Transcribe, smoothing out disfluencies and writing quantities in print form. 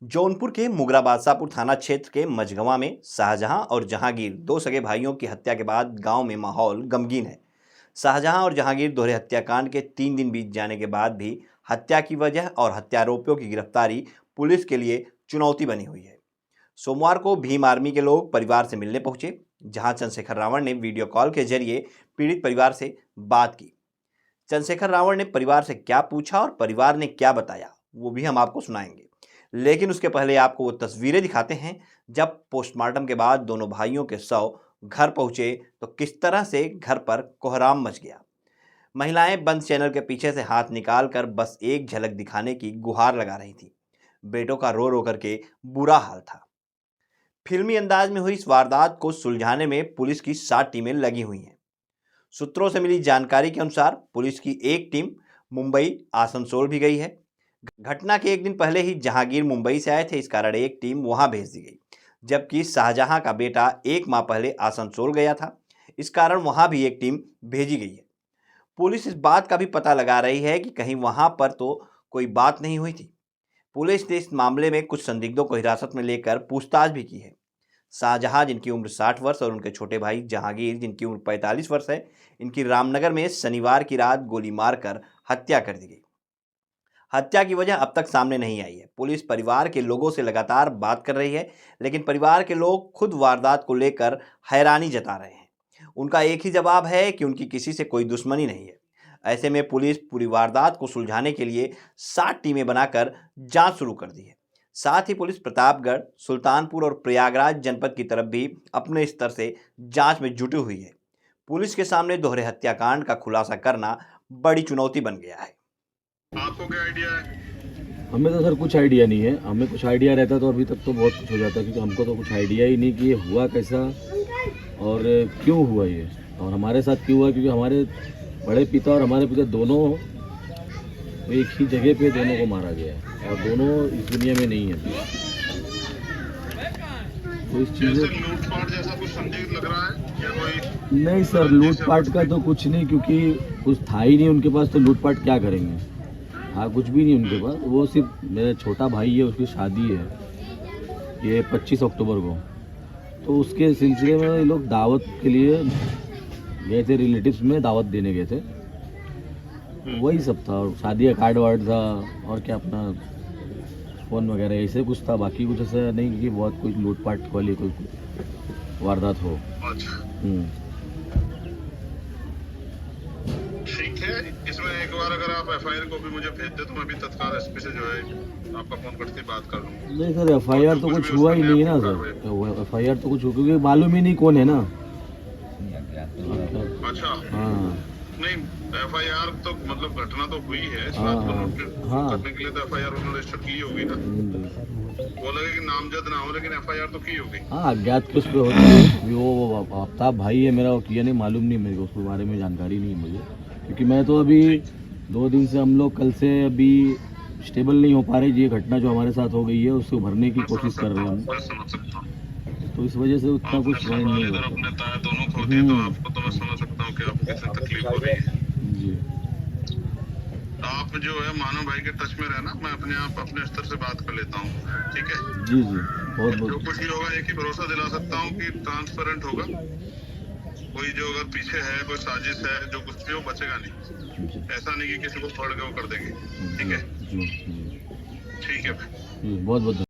जौनपुर के मुगरा बादशाहपुर थाना क्षेत्र के मझगवां में शाहजहां और जहांगीर दो सगे भाइयों की हत्या के बाद गांव में माहौल गमगीन है। शाहजहां और जहांगीर दोहरे हत्याकांड के 3 दिन बीत जाने के बाद भी हत्या की वजह और हत्यारोपियों की गिरफ्तारी पुलिस के लिए चुनौती बनी हुई है। सोमवार को भीम आर्मी के लोग परिवार से मिलने पहुंचे, जहां चंद्रशेखर रावण ने वीडियो कॉल के जरिए पीड़ित परिवार से बात की। चंद्रशेखर रावण ने परिवार से क्या पूछा और परिवार ने क्या बताया, वो भी हम आपको सुनाएंगे। लेकिन उसके पहले आपको वो तस्वीरें दिखाते हैं जब पोस्टमार्टम के बाद दोनों भाइयों के शव घर पहुंचे तो किस तरह से घर पर कोहराम मच गया। महिलाएं बंद चैनल के पीछे से हाथ निकालकर बस एक झलक दिखाने की गुहार लगा रही थी। बेटों का रो रो करके बुरा हाल था। फिल्मी अंदाज में हुई इस वारदात को सुलझाने में पुलिस की 7 टीमें लगी हुई हैं। सूत्रों से मिली जानकारी के अनुसार पुलिस की एक टीम मुंबई आसनसोल भी गई है। घटना के एक दिन पहले ही जहांगीर मुंबई से आए थे, इस कारण एक टीम वहां भेज दी गई, जबकि शाहजहां का बेटा 1 माह पहले आसनसोल गया था, इस कारण वहां भी एक टीम भेजी गई है। पुलिस इस बात का भी पता लगा रही है कि कहीं वहां पर तो कोई बात नहीं हुई थी। पुलिस ने इस मामले में कुछ संदिग्धों को हिरासत में लेकर पूछताछ भी की है। शाहजहां, जिनकी उम्र 60 वर्ष, और उनके छोटे भाई जहांगीर, जिनकी उम्र 45 वर्ष है, इनकी रामनगर में शनिवार की रात गोली मारकर हत्या कर दी गई। हत्या की वजह अब तक सामने नहीं आई है। पुलिस परिवार के लोगों से लगातार बात कर रही है, लेकिन परिवार के लोग खुद वारदात को लेकर हैरानी जता रहे हैं। उनका एक ही जवाब है कि उनकी किसी से कोई दुश्मनी नहीं है। ऐसे में पुलिस पूरी वारदात को सुलझाने के लिए 7 टीमें बनाकर जांच शुरू कर दी है। साथ ही पुलिस प्रतापगढ़, सुल्तानपुर और प्रयागराज जनपद की तरफ भी अपने स्तर से जांच में जुटी हुई है। पुलिस के सामने दोहरे हत्याकांड का खुलासा करना बड़ी चुनौती बन गया है। आपको क्या आइडिया है? हमें तो सर कुछ आइडिया नहीं है। हमें कुछ आइडिया रहता तो अभी तक तो बहुत कुछ हो जाता, क्योंकि हमको तो कुछ आइडिया ही नहीं कि ये हुआ कैसा और क्यों हुआ ये, और हमारे साथ क्यों हुआ। क्योंकि हमारे बड़े पिता और हमारे पिता दोनों एक ही जगह पे दोनों को मारा गया है और दोनों इस दुनिया में नहीं है। तो इस चीज़ लूटपाट जैसा कुछ संदिग्ध लग रहा है या कोई? नहीं सर, लूटपाट का तो कुछ नहीं, क्योंकि कुछ था ही नहीं उनके पास, तो लूटपाट क्या करेंगे। हाँ, कुछ भी नहीं उनके पास। वो सिर्फ मेरा छोटा भाई है, उसकी शादी है ये 25 अक्टूबर को, तो उसके सिलसिले में ये लोग दावत के लिए गए थे, रिलेटिव्स में दावत देने गए थे, वही सब था। और शादी का कार्ड वार्ड था और क्या अपना फ़ोन वगैरह ऐसे कुछ था, बाकी कुछ ऐसा नहीं कि बहुत कुछ लूटपाट वाली कोई वारदात हो। ठीक है, इसमें एक बार अगर आप एफआईआर को भी मुझे भेज दे तो मैं भी तत्काल एसपी से जो है आपका फोन करके बात कर लूँगा। नहीं सर, एफआईआर तो कुछ हुआ ही नहीं ना सर। एफआईआर तो कुछ हो, क्योंकि मालूम ही नहीं कौन है ना। अच्छा, हाँ नहीं एफआईआर तो मतलब घटना तो हुई है, करने के लिए तो एफआईआर उन्होंने रजिस्टर की होगी ना। वो लगे कि नामजद ना हो, लेकिन एफआईआर तो की होगी। हाँ, अज्ञात किस पे होती है। वो आफ्ताब भाई है मेरा, वो किया नहीं, मालूम नहीं मेरे को, उसके बारे में जानकारी नहीं है मुझे, क्योंकि मैं तो अभी 2 दिन से, हम लोग कल से अभी स्टेबल नहीं हो पा रहे। ये घटना जो हमारे साथ हो गई है उसको भरने की कोशिश कर रहे हैं हम, तो इस वजह से उतना कुछ नहीं है। अपने ताए दोनों खो दिए, तो आपको तो मैं समझ सकता हूँ कि आपको कितनी तकलीफ हो रही है जी। आप जो है मानो भाई के टच में रहना, मैं अपने आप अपने स्तर से बात कर लेता हूँ, ठीक है? जी जी, बहुत जो बहुत। कुछ भी होगा एक ही भरोसा दिला सकता हूँ कि ट्रांसपेरेंट होगा। कोई जो अगर पीछे है, कोई साजिश है, जो कुछ भी हो बचेगा नहीं। ऐसा नहीं कि किसी को पकड़ के वो कर देंगे, ठीक है? जी ठीक है भाई, बहुत बहुत।